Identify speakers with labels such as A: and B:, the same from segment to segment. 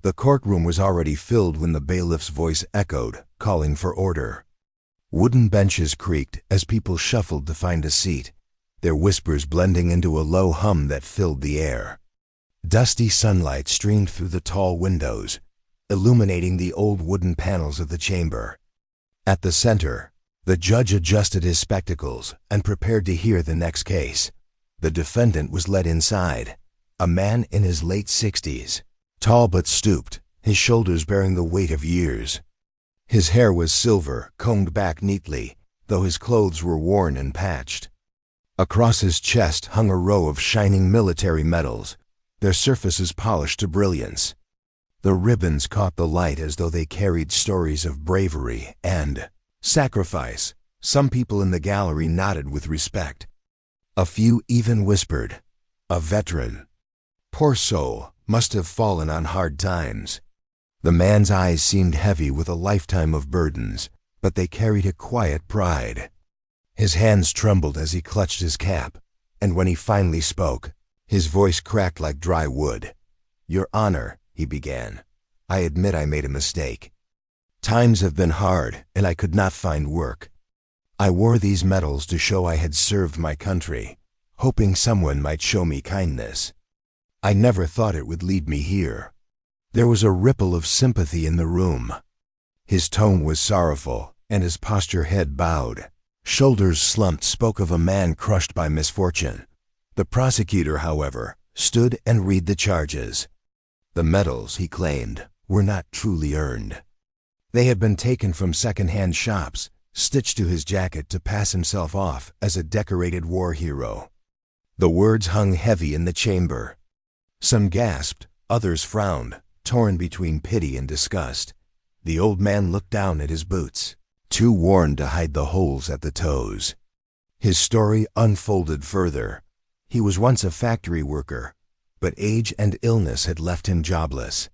A: The courtroom was already filled when the bailiff's voice echoed, calling for order. Wooden benches creaked as people shuffled to find a seat, their whispers blending into a low hum that filled the air. Dusty sunlight streamed through the tall windows, illuminating the old wooden panels of the chamber. At the center, the judge adjusted his spectacles and prepared to hear the next case. The defendant was led inside, a man in his late 60s, tall but stooped, his shoulders bearing the weight of years. His hair was silver, combed back neatly, though his clothes were worn and patched. Across his chest hung a row of shining military medals, their surfaces polished to brilliance. The ribbons caught the light as though they carried stories of bravery and sacrifice. Some people in the gallery nodded with respect. A few even whispered, "A veteran. Poor soul, must have fallen on hard times." The man's eyes seemed heavy with a lifetime of burdens, but they carried a quiet pride. His hands trembled as he clutched his cap, and when he finally spoke, his voice cracked like dry wood. "Your Honor," he began, "I admit I made a mistake. Times have been hard, and I could not find work. I wore these medals to show I had served my country, hoping someone might show me kindness. I never thought it would lead me here." There was a ripple of sympathy in the room. His tone was sorrowful, and his posture, head bowed, shoulders slumped, spoke of a man crushed by misfortune. The prosecutor, however, stood and read the charges. The medals, he claimed, were not truly earned. They had been taken from second-hand shops, stitched to his jacket to pass himself off as a decorated war hero. The words hung heavy in the chamber. Some gasped, others frowned, torn between pity and disgust. The old man looked down at his boots, too worn to hide the holes at the toes. His story unfolded further. He was once a factory worker, but age and illness had left him jobless.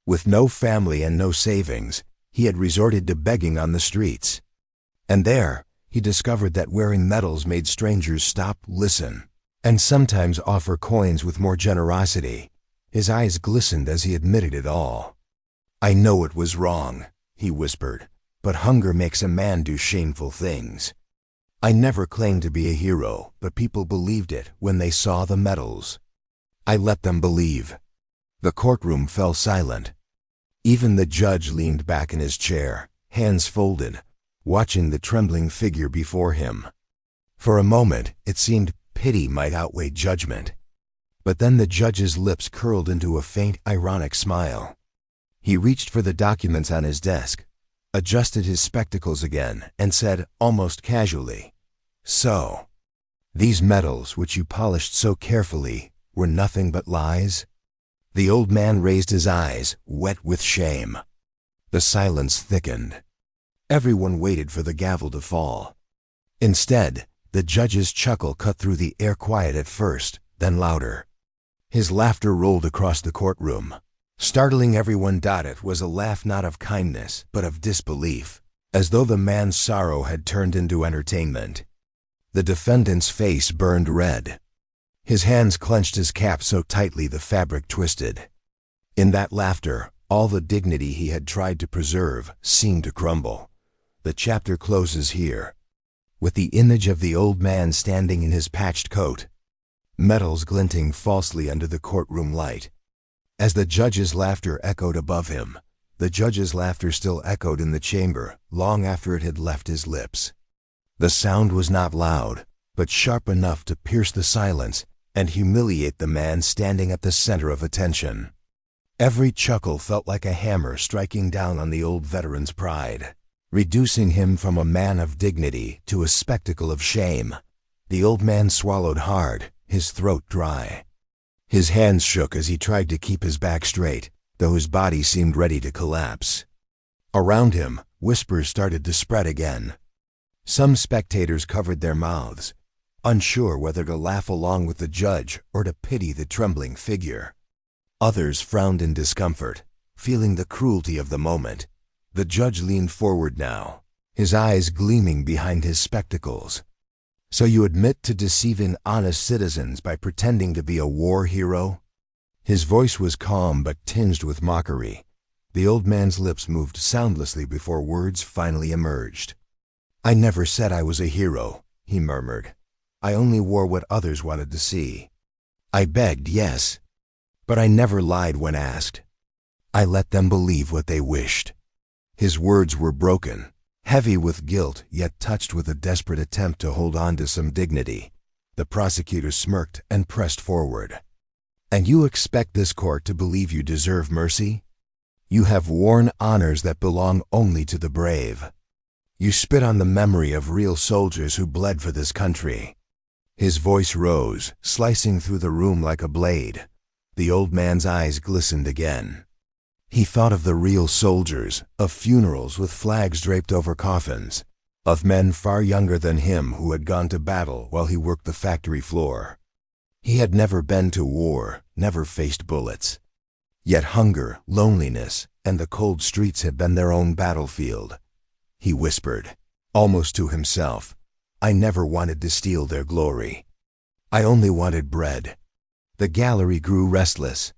A: With no family and no savings, he had resorted to begging on the streets. And there, he discovered that wearing medals made strangers stop, listen, and sometimes offer coins with more generosity. His eyes glistened as he admitted it all. "I know it was wrong," he whispered, "but hunger makes a man do shameful things. I never claimed to be a hero, but people believed it when they saw the medals. I let them believe." The courtroom fell silent. Even the judge leaned back in his chair, hands folded, watching the trembling figure before him. For a moment, it seemed pity might outweigh judgment. But then the judge's lips curled into a faint, ironic smile. He reached for the documents on his desk, adjusted his spectacles again, and said, almost casually, "So, these medals, which you polished so carefully, were nothing but lies?" The old man raised his eyes, wet with shame. The silence thickened. Everyone waited for the gavel to fall. Instead, the judge's chuckle cut through the air, quiet at first, then louder. His laughter rolled across the courtroom. Startling everyone. It was a laugh not of kindness, but of disbelief, as though the man's sorrow had turned into entertainment. The defendant's face burned red. His hands clenched his cap so tightly the fabric twisted. In that laughter, all the dignity he had tried to preserve seemed to crumble. The chapter closes here, with the image of the old man standing in his patched coat, medals glinting falsely under the courtroom light. As the judge's laughter echoed above him, the judge's laughter still echoed in the chamber long after it had left his lips. The sound was not loud, but sharp enough to pierce the silence and humiliate the man standing at the center of attention. Every chuckle felt like a hammer striking down on the old veteran's pride, reducing him from a man of dignity to a spectacle of shame. The old man swallowed hard, his throat dry. His hands shook as he tried to keep his back straight, though his body seemed ready to collapse. Around him, whispers started to spread again. Some spectators covered their mouths, unsure whether to laugh along with the judge or to pity the trembling figure. Others frowned in discomfort, feeling the cruelty of the moment. The judge leaned forward now, his eyes gleaming behind his spectacles. "So you admit to deceiving honest citizens by pretending to be a war hero?" His voice was calm but tinged with mockery. The old man's lips moved soundlessly before words finally emerged. "I never said I was a hero," he murmured. "I only wore what others wanted to see. I begged, yes, but I never lied when asked. I let them believe what they wished." His words were broken, heavy with guilt, yet touched with a desperate attempt to hold on to some dignity. The prosecutor smirked and pressed forward. "And you expect this court to believe you deserve mercy? You have worn honors that belong only to the brave. You spit on the memory of real soldiers who bled for this country." His voice rose, slicing through the room like a blade. The old man's eyes glistened again. He thought of the real soldiers, of funerals with flags draped over coffins, of men far younger than him who had gone to battle while he worked the factory floor. He had never been to war, never faced bullets. Yet hunger, loneliness, and the cold streets had been their own battlefield. He whispered, almost to himself, "I never wanted to steal their glory. I only wanted bread." The gallery grew restless.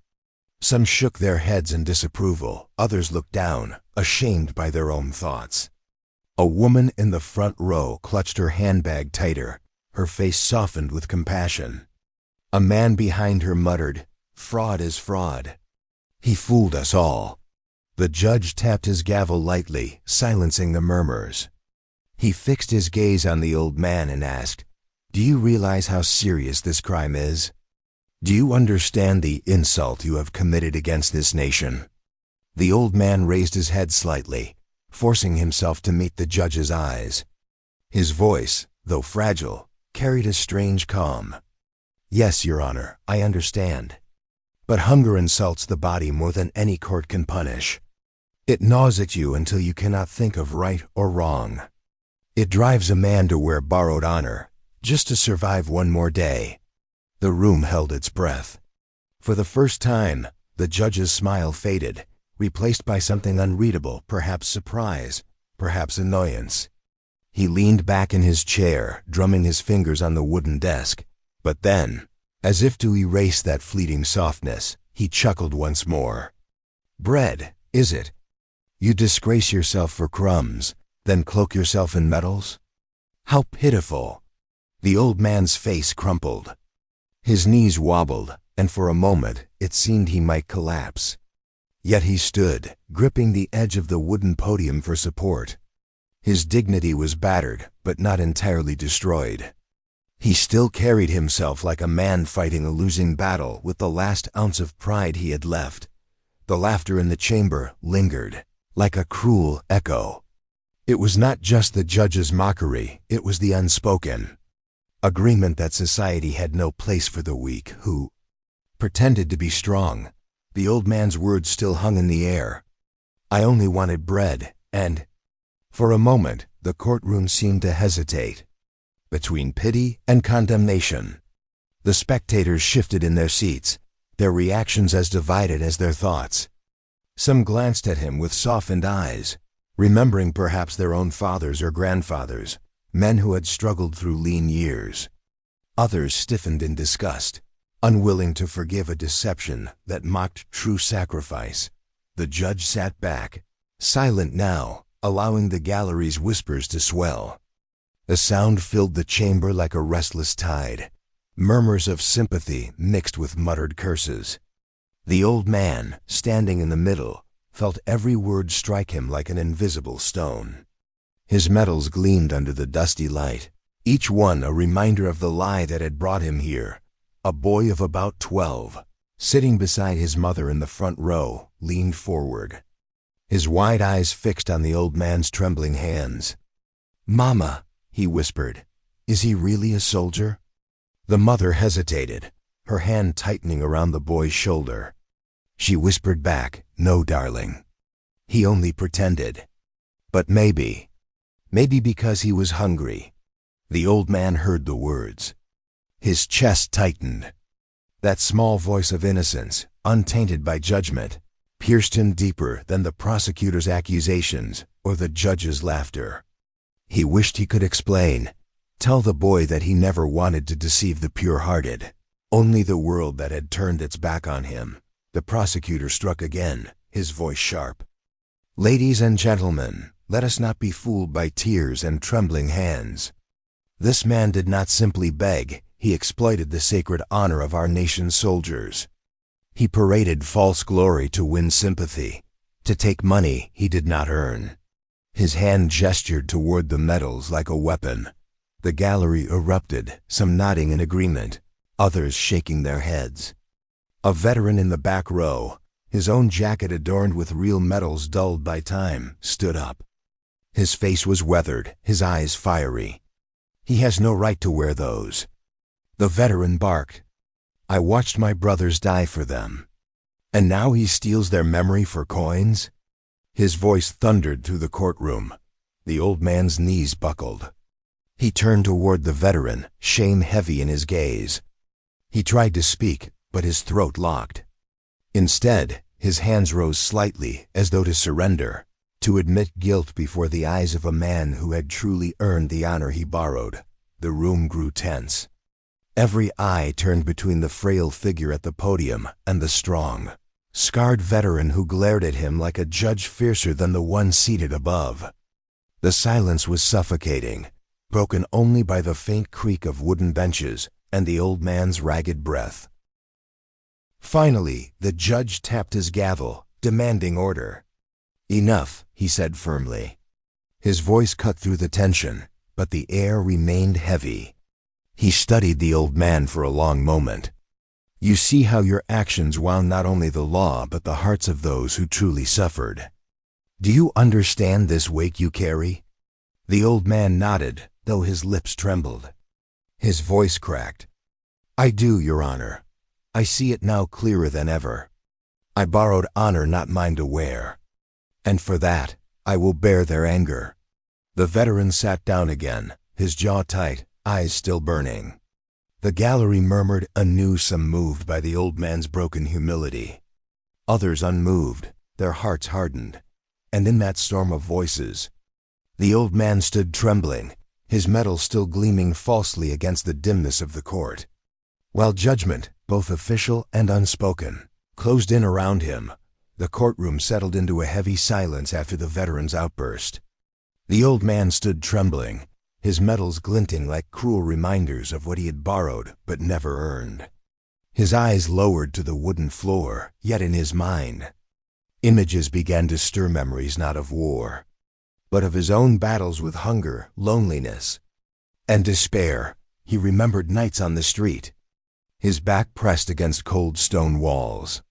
A: Some shook their heads in disapproval, others looked down, ashamed by their own thoughts. A woman in the front row clutched her handbag tighter, her face softened with compassion. A man behind her muttered, "Fraud is fraud. He fooled us all." The judge tapped his gavel lightly, silencing the murmurs. He fixed his gaze on the old man and asked, "Do you realize how serious this crime is? Do you understand the insult you have committed against this nation?" The old man raised his head slightly, forcing himself to meet the judge's eyes. His voice, though fragile, carried a strange calm. "Yes, Your Honor, I understand. But hunger insults the body more than any court can punish. It gnaws at you until you cannot think of right or wrong. It drives a man to wear borrowed honor, just to survive one more day." The room held its breath. For the first time, the judge's smile faded, replaced by something unreadable, perhaps surprise, perhaps annoyance. He leaned back in his chair, drumming his fingers on the wooden desk. But then, as if to erase that fleeting softness, he chuckled once more. "Bread, is it? You disgrace yourself for crumbs, then cloak yourself in medals? How pitiful!" The old man's face crumpled. His knees wobbled, and for a moment it seemed he might collapse. Yet he stood, gripping the edge of the wooden podium for support. His dignity was battered, but not entirely destroyed. He still carried himself like a man fighting a losing battle with the last ounce of pride he had left. The laughter in the chamber lingered, like a cruel echo. It was not just the judge's mockery, it was the unspoken agreement that society had no place for the weak who pretended to be strong. The old man's words still hung in the air. "I only wanted bread, and—" For a moment, the courtroom seemed to hesitate. Between pity and condemnation, the spectators shifted in their seats, their reactions as divided as their thoughts. Some glanced at him with softened eyes, remembering perhaps their own fathers or grandfathers, men who had struggled through lean years. Others stiffened in disgust, unwilling to forgive a deception that mocked true sacrifice. The judge sat back, silent now, allowing the gallery's whispers to swell. The sound filled the chamber like a restless tide, murmurs of sympathy mixed with muttered curses. The old man, standing in the middle, felt every word strike him like an invisible stone. His medals gleamed under the dusty light, each one a reminder of the lie that had brought him here. A boy of about 12, sitting beside his mother in the front row, leaned forward, his wide eyes fixed on the old man's trembling hands. "Mama," he whispered, "is he really a soldier?" The mother hesitated, her hand tightening around the boy's shoulder. She whispered back, "No, darling. He only pretended." But maybe because he was hungry. The old man heard the words. His chest tightened. That small voice of innocence, untainted by judgment, pierced him deeper than the prosecutor's accusations or the judge's laughter. He wished he could explain, tell the boy that he never wanted to deceive the pure-hearted. only the world that had turned its back on him. The prosecutor struck again, his voice sharp. "Ladies and gentlemen, let us not be fooled by tears and trembling hands. This man did not simply beg, he exploited the sacred honor of our nation's soldiers. He paraded false glory to win sympathy, to take money he did not earn." His hand gestured toward the medals like a weapon. The gallery erupted, some nodding in agreement, others shaking their heads. A veteran in the back row, his own jacket adorned with real medals dulled by time, stood up. His face was weathered, his eyes fiery. "He has no right to wear those." The veteran barked. "I watched my brothers die for them. And now he steals their memory for coins?" His voice thundered through the courtroom. The old man's knees buckled. He turned toward the veteran, shame heavy in his gaze. He tried to speak, but his throat locked. Instead, his hands rose slightly, as though to surrender, to admit guilt before the eyes of a man who had truly earned the honor he borrowed. The room grew tense. Every eye turned between the frail figure at the podium and the strong, scarred veteran who glared at him like a judge fiercer than the one seated above. The silence was suffocating, broken only by the faint creak of wooden benches and the old man's ragged breath. Finally, the judge tapped his gavel, demanding order. "Enough," he said firmly. His voice cut through the tension, but the air remained heavy. He studied the old man for a long moment. "You see how your actions wound not only the law but the hearts of those who truly suffered. Do you understand this weight you carry?" The old man nodded, though his lips trembled. His voice cracked. "I do, Your Honor. I see it now clearer than ever. I borrowed honor not mine to wear. And for that, I will bear their anger." The veteran sat down again, his jaw tight, eyes still burning. The gallery murmured anew, some moved by the old man's broken humility. Others unmoved, their hearts hardened. And in that storm of voices, the old man stood trembling, his medal still gleaming falsely against the dimness of the court. While judgment, both official and unspoken, closed in around him, the courtroom settled into a heavy silence after the veteran's outburst. The old man stood trembling, his medals glinting like cruel reminders of what he had borrowed but never earned. His eyes lowered to the wooden floor, yet in his mind, images began to stir, memories not of war, but of his own battles with hunger, loneliness, and despair. He remembered nights on the street, his back pressed against cold stone walls,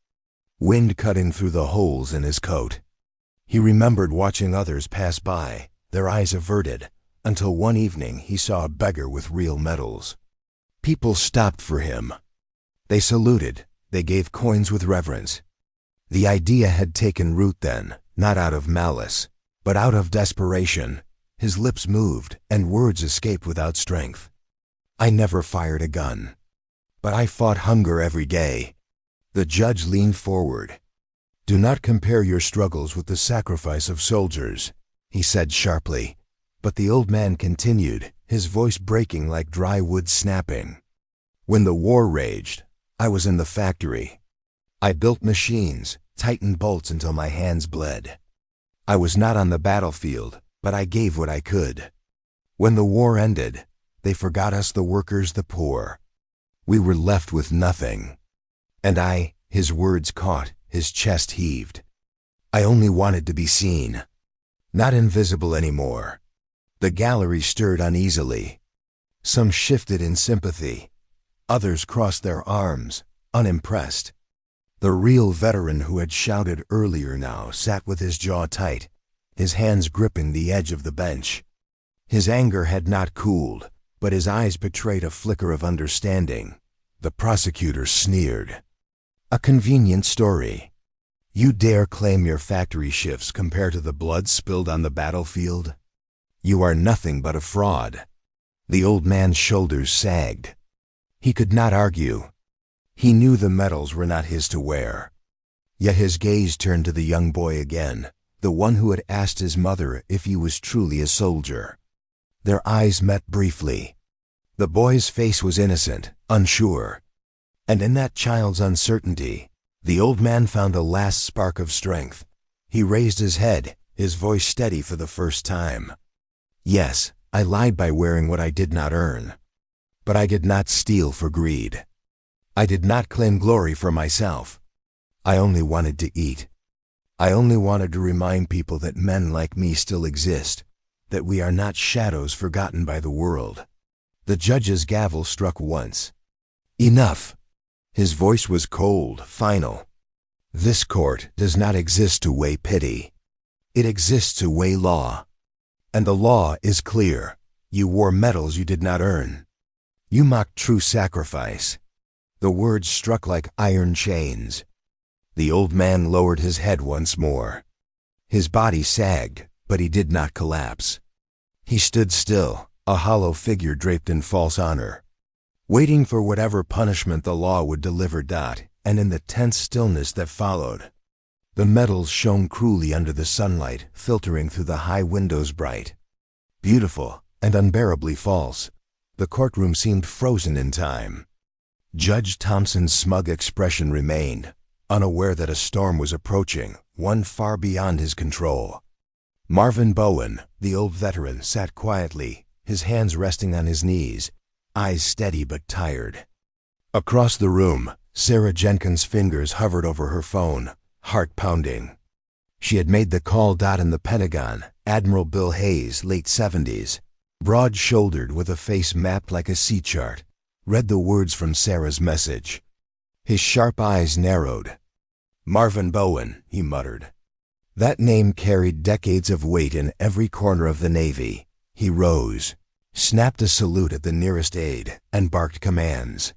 A: wind cutting through the holes in his coat. He remembered watching others pass by, their eyes averted, until one evening he saw a beggar with real medals. People stopped for him. They saluted, they gave coins with reverence. The idea had taken root then, not out of malice, but out of desperation. His lips moved, and words escaped without strength. "I never fired a gun, but I fought hunger every day." The judge leaned forward. "Do not compare your struggles with the sacrifice of soldiers," he said sharply. But the old man continued, his voice breaking like dry wood snapping. "When the war raged, I was in the factory. I built machines, tightened bolts until my hands bled. I was not on the battlefield, but I gave what I could. When the war ended, they forgot us, the workers, the poor. We were left with nothing. And I," his words caught, his chest heaved, "I only wanted to be seen, not invisible anymore." The gallery stirred uneasily. Some shifted in sympathy. Others crossed their arms, unimpressed. The real veteran who had shouted earlier now sat with his jaw tight, his hands gripping the edge of the bench. His anger had not cooled, but his eyes betrayed a flicker of understanding. The prosecutor sneered. "A convenient story. You dare claim your factory shifts compare to the blood spilled on the battlefield? You are nothing but a fraud." The old man's shoulders sagged. He could not argue. He knew the medals were not his to wear. Yet his gaze turned to the young boy again, the one who had asked his mother if he was truly a soldier. Their eyes met briefly. The boy's face was innocent, unsure. And in that child's uncertainty, the old man found a last spark of strength. He raised his head, his voice steady for the first time. Yes, I lied by wearing what I did not earn. But I did not steal for greed. I did not claim glory for myself. I only wanted to eat. I only wanted to remind people that men like me still exist, that we are not shadows forgotten by the world. The judge's gavel struck once. Enough! His voice was cold, final. This court does not exist to weigh pity. It exists to weigh law. And the law is clear. You wore medals you did not earn. You mocked true sacrifice. The words struck like iron chains. The old man lowered his head once more. His body sagged, but he did not collapse. He stood still, a hollow figure draped in false honor, waiting for whatever punishment the law would deliver. And in the tense stillness that followed, the medals shone cruelly under the sunlight filtering through the high windows, bright, beautiful, and unbearably false. The courtroom seemed frozen in time. Judge Thompson's smug expression remained, unaware that a storm was approaching, one far beyond his control. Marvin Bowen, the old veteran, sat quietly, his hands resting on his knees, eyes steady but tired. Across the room, Sarah Jenkins' fingers hovered over her phone, heart pounding. She had made the call. In the Pentagon, Admiral Bill Hayes, late 70s, broad-shouldered with a face mapped like a sea chart, read the words from Sarah's message. His sharp eyes narrowed. Marvin Bowen, he muttered. That name carried decades of weight in every corner of the Navy. He rose, snapped a salute at the nearest aide, and barked commands.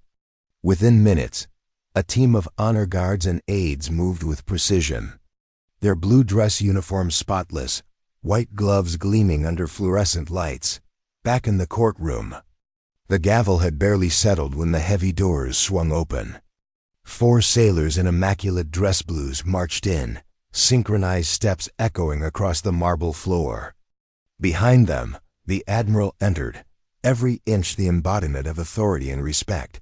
A: Within minutes, a team of honor guards and aides moved with precision, their blue dress uniforms spotless, white gloves gleaming under fluorescent lights. Back in the courtroom, the gavel had barely settled when the heavy doors swung open. 4 sailors in immaculate dress blues marched in, synchronized steps echoing across the marble floor. Behind them, the Admiral entered, every inch the embodiment of authority and respect.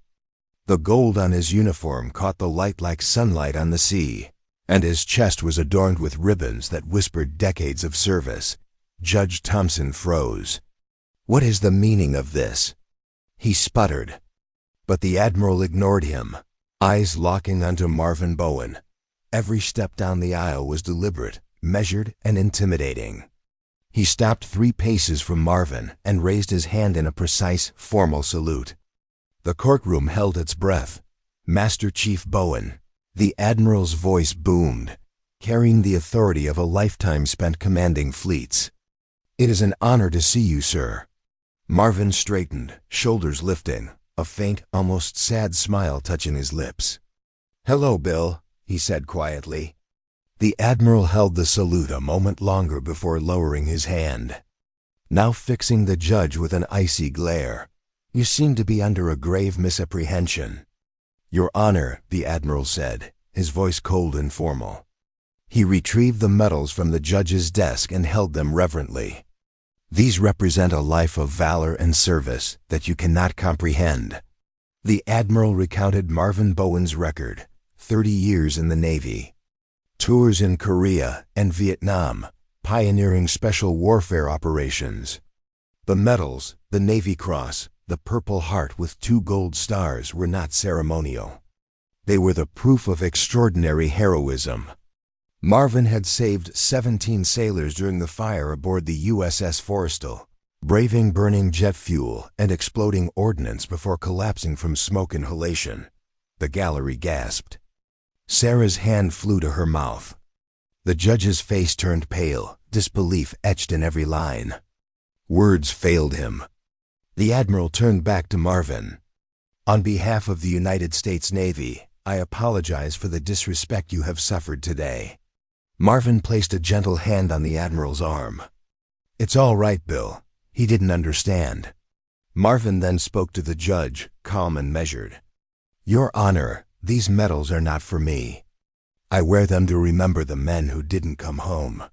A: The gold on his uniform caught the light like sunlight on the sea, and his chest was adorned with ribbons that whispered decades of service. Judge Thompson froze. What is the meaning of this? He sputtered. But the Admiral ignored him, eyes locking onto Marvin Bowen. Every step down the aisle was deliberate, measured, and intimidating. He stopped 3 paces from Marvin and raised his hand in a precise, formal salute. The courtroom held its breath. Master Chief Bowen, the Admiral's voice boomed, carrying the authority of a lifetime spent commanding fleets. It is an honor to see you, sir. Marvin straightened, shoulders lifting, a faint, almost sad smile touching his lips. Hello, Bill, he said quietly. The Admiral held the salute a moment longer before lowering his hand, now fixing the judge with an icy glare. You seem to be under a grave misapprehension. Your Honor, the Admiral said, his voice cold and formal. He retrieved the medals from the judge's desk and held them reverently. These represent a life of valor and service that you cannot comprehend. The Admiral recounted Marvin Bowen's record, 30 years in the Navy, tours in Korea and Vietnam, pioneering special warfare operations. The medals, the Navy Cross, the Purple Heart with 2 gold stars, were not ceremonial. They were the proof of extraordinary heroism. Marvin had saved 17 sailors during the fire aboard the USS Forrestal, braving burning jet fuel and exploding ordnance before collapsing from smoke inhalation. The gallery gasped. Sarah's hand flew to her mouth. The judge's face turned pale, disbelief etched in every line. Words failed him. The Admiral turned back to Marvin. On behalf of the United States Navy, I apologize for the disrespect you have suffered today. Marvin placed a gentle hand on the Admiral's arm. It's all right, Bill. He didn't understand. Marvin then spoke to the judge, calm and measured. Your Honor, these medals are not for me. I wear them to remember the men who didn't come home.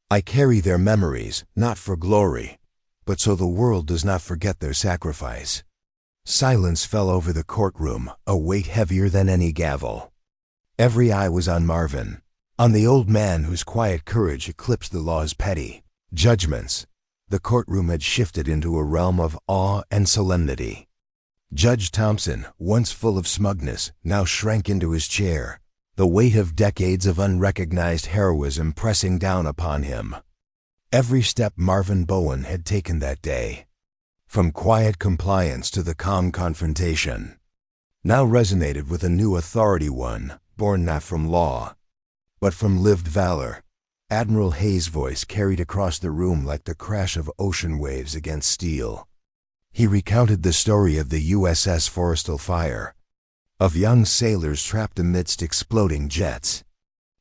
A: I carry their memories, not for glory, but so the world does not forget their sacrifice. Silence fell over the courtroom, a weight heavier than any gavel. Every eye was on Marvin, on the old man whose quiet courage eclipsed the law's petty judgments. The courtroom had shifted into a realm of awe and solemnity. Judge Thompson, once full of smugness, now shrank into his chair, the weight of decades of unrecognized heroism pressing down upon him. Every step Marvin Bowen had taken that day, from quiet compliance to the calm confrontation, now resonated with a new authority, one born not from law, but from lived valor. Admiral Hayes' voice carried across the room like the crash of ocean waves against steel. He recounted the story of the USS Forrestal fire, of young sailors trapped amidst exploding jets,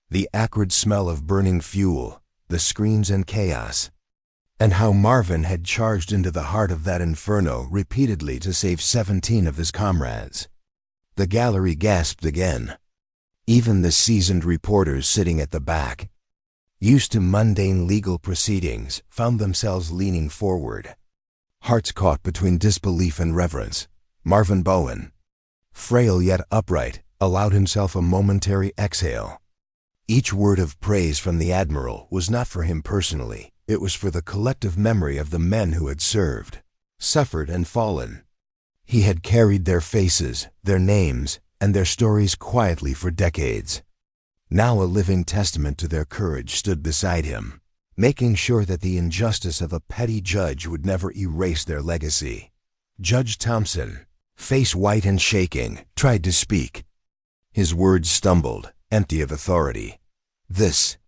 A: the acrid smell of burning fuel, the screams and chaos, and how Marvin had charged into the heart of that inferno repeatedly to save 17 of his comrades. The gallery gasped again. Even the seasoned reporters sitting at the back, used to mundane legal proceedings, found themselves leaning forward, hearts caught between disbelief and reverence. Marvin Bowen, frail yet upright, allowed himself a momentary exhale. Each word of praise from the Admiral was not for him personally, it was for the collective memory of the men who had served, suffered, and fallen. He had carried their faces, their names, and their stories quietly for decades. Now a living testament to their courage stood beside him, making sure that the injustice of a petty judge would never erase their legacy. Judge Thompson, face white and shaking, tried to speak. His words stumbled, empty of authority. This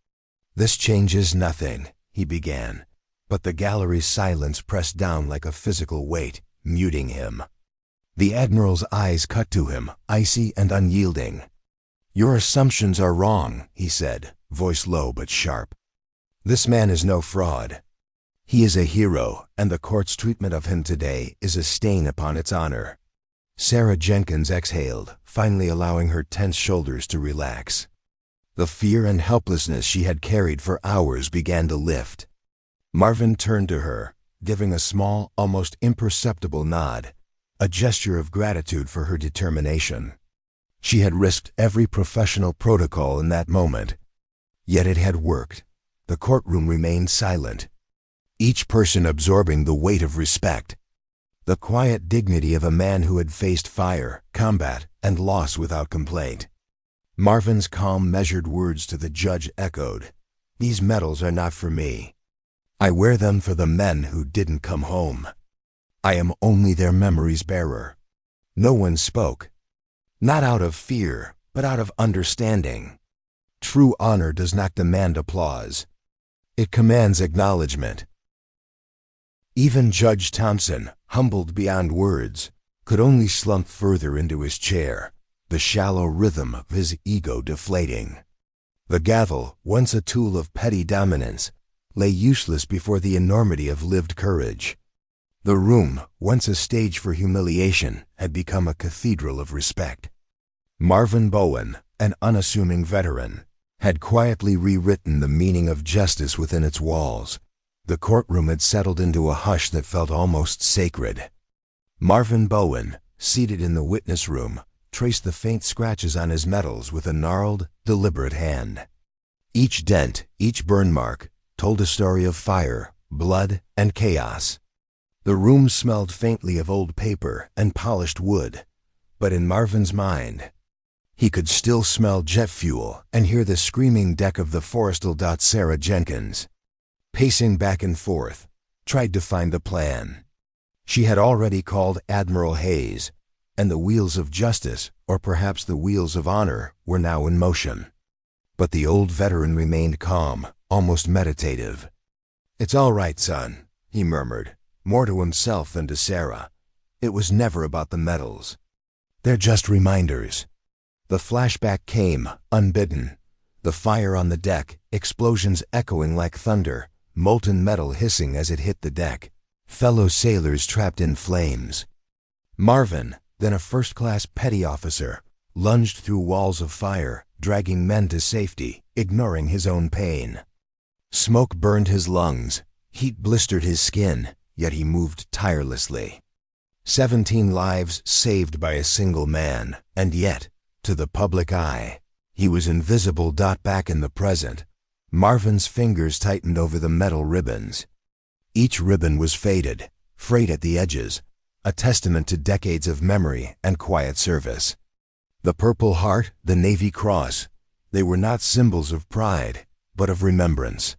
A: changes nothing," he began, but the gallery's silence pressed down like a physical weight, muting him. The Admiral's eyes cut to him, icy and unyielding. "Your assumptions are wrong," he said, voice low but sharp. "This man is no fraud. He is a hero, and the court's treatment of him today is a stain upon its honor." Sarah Jenkins exhaled, finally allowing her tense shoulders to relax. The fear and helplessness she had carried for hours began to lift. Marvin turned to her, giving a small, almost imperceptible nod, a gesture of gratitude for her determination. She had risked every professional protocol in that moment, yet it had worked. The courtroom remained silent, each person absorbing the weight of respect, the quiet dignity of a man who had faced fire, combat, and loss without complaint. Marvin's calm, measured words to the judge echoed, "These medals are not for me. I wear them for the men who didn't come home. I am only their memory's bearer." No one spoke, not out of fear, but out of understanding. True honor does not demand applause. It commands acknowledgement. Even Judge Thompson, humbled beyond words, could only slump further into his chair, the shallow rhythm of his ego deflating. The gavel, once a tool of petty dominance, lay useless before the enormity of lived courage. The room, once a stage for humiliation, had become a cathedral of respect. Marvin Bowen, an unassuming veteran, had quietly rewritten the meaning of justice within its walls. The courtroom had settled into a hush that felt almost sacred. Marvin Bowen, seated in the witness room, traced the faint scratches on his medals with a gnarled, deliberate hand. Each dent, each burn mark, told a story of fire, blood, and chaos. The room smelled faintly of old paper and polished wood, but in Marvin's mind, he could still smell jet fuel and hear the screaming deck of the Forrestal. Sarah Jenkins, pacing back and forth, tried to find the plan. She had already called Admiral Hayes, and the wheels of justice, or perhaps the wheels of honor, were now in motion. But the old veteran remained calm, almost meditative. "It's all right, son," he murmured, more to himself than to Sarah. "It was never about the medals. They're just reminders." The flashback came, unbidden. The fire on the deck, explosions echoing like thunder, molten metal hissing as it hit the deck, fellow sailors trapped in flames. Marvin, then a first-class petty officer, lunged through walls of fire, dragging men to safety, ignoring his own pain. Smoke burned his lungs, heat blistered his skin, yet he moved tirelessly. 17 lives saved by a single man, and yet, to the public eye, he was invisible. Back in the present, Marvin's fingers tightened over the metal ribbons. Each ribbon was faded, frayed at the edges, a testament to decades of memory and quiet service. The Purple Heart, the Navy Cross, they were not symbols of pride, but of remembrance.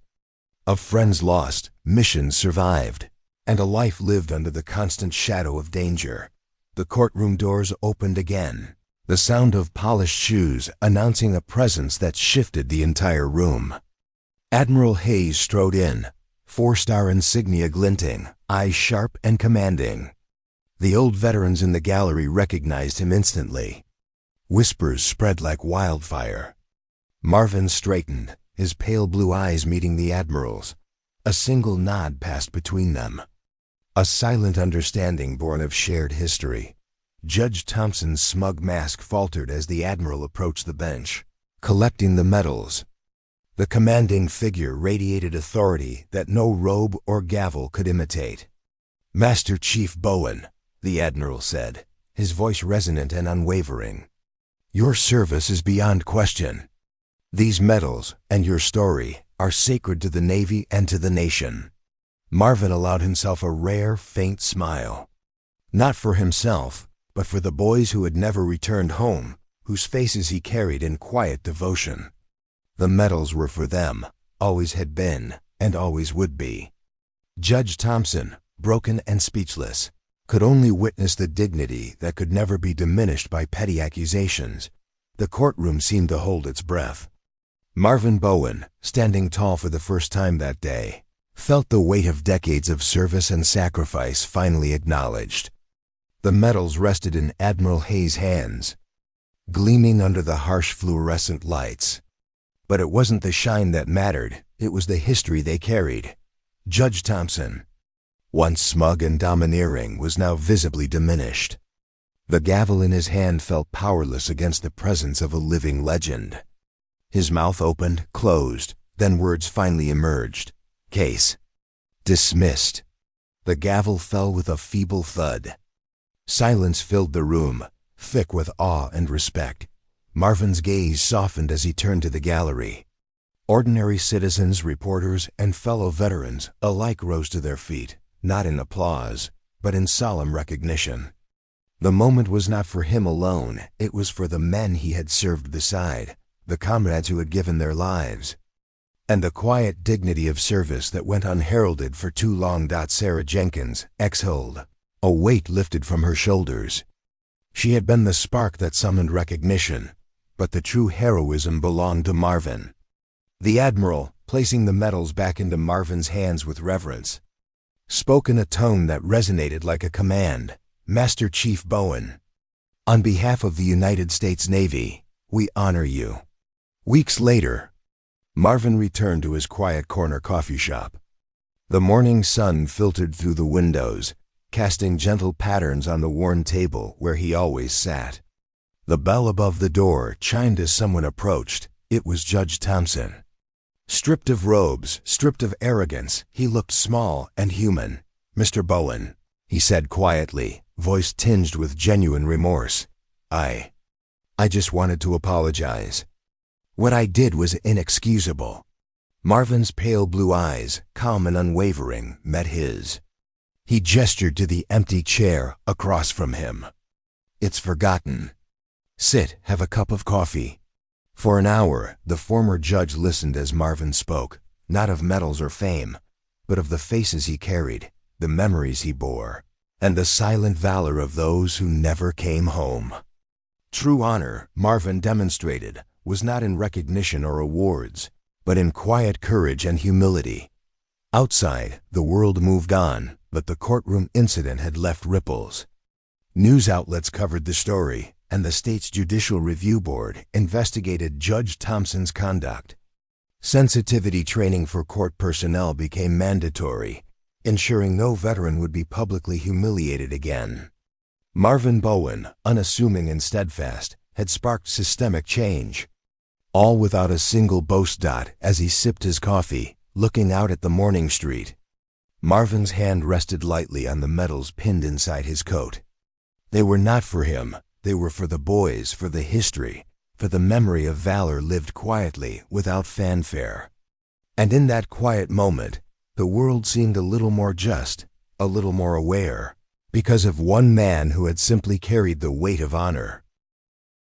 A: Of friends lost, missions survived, and a life lived under the constant shadow of danger. The courtroom doors opened again, the sound of polished shoes announcing a presence that shifted the entire room. Admiral Hayes strode in, 4-star insignia glinting, eyes sharp and commanding. The old veterans in the gallery recognized him instantly. Whispers spread like wildfire. Marvin straightened, his pale blue eyes meeting the Admiral's. A single nod passed between them. A silent understanding born of shared history. Judge Thompson's smug mask faltered as the Admiral approached the bench, collecting the medals. The commanding figure radiated authority that no robe or gavel could imitate. "Master Chief Bowen," the Admiral said, his voice resonant and unwavering. "Your service is beyond question. These medals and your story are sacred to the Navy and to the nation." Marvin allowed himself a rare, faint smile. Not for himself, but for the boys who had never returned home, whose faces he carried in quiet devotion. The medals were for them, always had been, and always would be. Judge Thompson, broken and speechless, could only witness the dignity that could never be diminished by petty accusations. The courtroom seemed to hold its breath. Marvin Bowen, standing tall for the first time that day, felt the weight of decades of service and sacrifice finally acknowledged. The medals rested in Admiral Hayes' hands, gleaming under the harsh fluorescent lights. But it wasn't the shine that mattered, it was the history they carried. Judge Thompson, once smug and domineering, was now visibly diminished. The gavel in his hand felt powerless against the presence of a living legend. His mouth opened, closed, then words finally emerged. "Case dismissed." The gavel fell with a feeble thud. Silence filled the room, thick with awe and respect. Marvin's gaze softened as he turned to the gallery. Ordinary citizens, reporters, and fellow veterans alike rose to their feet, not in applause, but in solemn recognition. The moment was not for him alone, it was for the men he had served beside, the comrades who had given their lives. And the quiet dignity of service that went unheralded for too long. Sarah Jenkins exhaled, a weight lifted from her shoulders. She had been the spark that summoned recognition, but the true heroism belonged to Marvin. The Admiral, placing the medals back into Marvin's hands with reverence, spoke in a tone that resonated like a command. "Master Chief Bowen, on behalf of the United States Navy, we honor you." Weeks later, Marvin returned to his quiet corner coffee shop. The morning sun filtered through the windows, casting gentle patterns on the worn table where he always sat. The bell above the door chimed as someone approached. It was Judge Thompson. Stripped of robes, stripped of arrogance, he looked small and human. "Mr. Bowen," he said quietly, voice tinged with genuine remorse. I just wanted to apologize. What I did was inexcusable." Marvin's pale blue eyes, calm and unwavering, met his. He gestured to the empty chair across from him. "It's forgotten. Sit, have a cup of coffee." For an hour, the former judge listened as Marvin spoke, not of medals or fame, but of the faces he carried, the memories he bore, and the silent valor of those who never came home. True honor, Marvin demonstrated, was not in recognition or awards, but in quiet courage and humility. Outside, the world moved on, but the courtroom incident had left ripples. News outlets covered the story, and the state's Judicial Review Board investigated Judge Thompson's conduct. Sensitivity training for court personnel became mandatory, ensuring no veteran would be publicly humiliated again. Marvin Bowen, unassuming and steadfast, had sparked systemic change. All without a single boast. As he sipped his coffee, looking out at the morning street. Marvin's hand rested lightly on the medals pinned inside his coat. They were not for him. They were for the boys, for the history, for the memory of valor lived quietly, without fanfare. And in that quiet moment, the world seemed a little more just, a little more aware, because of one man who had simply carried the weight of honor.